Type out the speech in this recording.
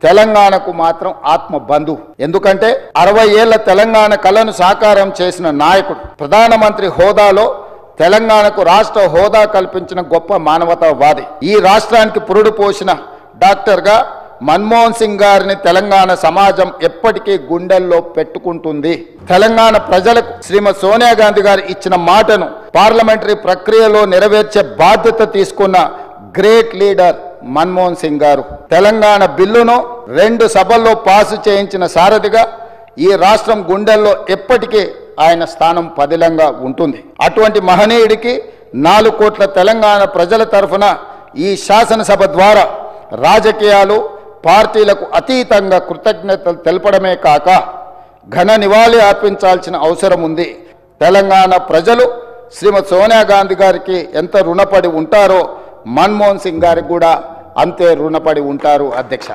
తెలంగాణకు మాత్రం ఆత్మ బంధు. ఎందుకంటే 60 ఏళ్ల తెలంగాణ కలను సాకారం చేసిన నాయకుడు, ప్రధానమంత్రి హోదాలో తెలంగాణకు రాష్ట్ర హోదా కల్పించిన గొప్ప మానవతావాది, ఈ రాష్ట్రానికి పురుడు పోసిన డాక్టర్గా మన్మోహన్ సింగ్ గారిని తెలంగాణ సమాజం ఎప్పటికీ గుండెల్లో పెట్టుకుంటుంది. తెలంగాణ ప్రజలకు శ్రీమతి సోనియా గాంధీ గారు ఇచ్చిన మాటను పార్లమెంటరీ ప్రక్రియలో నెరవేర్చే బాధ్యత తీసుకున్న గ్రేట్ లీడర్ మన్మోహన్ సింగ్ గారు. తెలంగాణ బిల్లును 2 సభల్లో పాసు చేయించిన సారథిగా ఈ రాష్ట్రం గుండెల్లో ఎప్పటికీ ఆయన స్థానం పదిలంగా ఉంటుంది. అటువంటి మహనీయుడికి 4 కోట్ల తెలంగాణ ప్రజల తరఫున ఈ శాసనసభ ద్వారా రాజకీయాలు పార్టీలకు అతీతంగా కృతజ్ఞతలు తెలపడమే కాక ఘన నివాళి అర్పించాల్సిన అవసరం ఉంది. తెలంగాణ ప్రజలు శ్రీమతి సోనియా గాంధీ గారికి ఎంత రుణపడి ఉంటారో మన్మోహన్ సింగ్ గారికి కూడా అంతే రుణపడి ఉంటారు. అధ్యక్ష.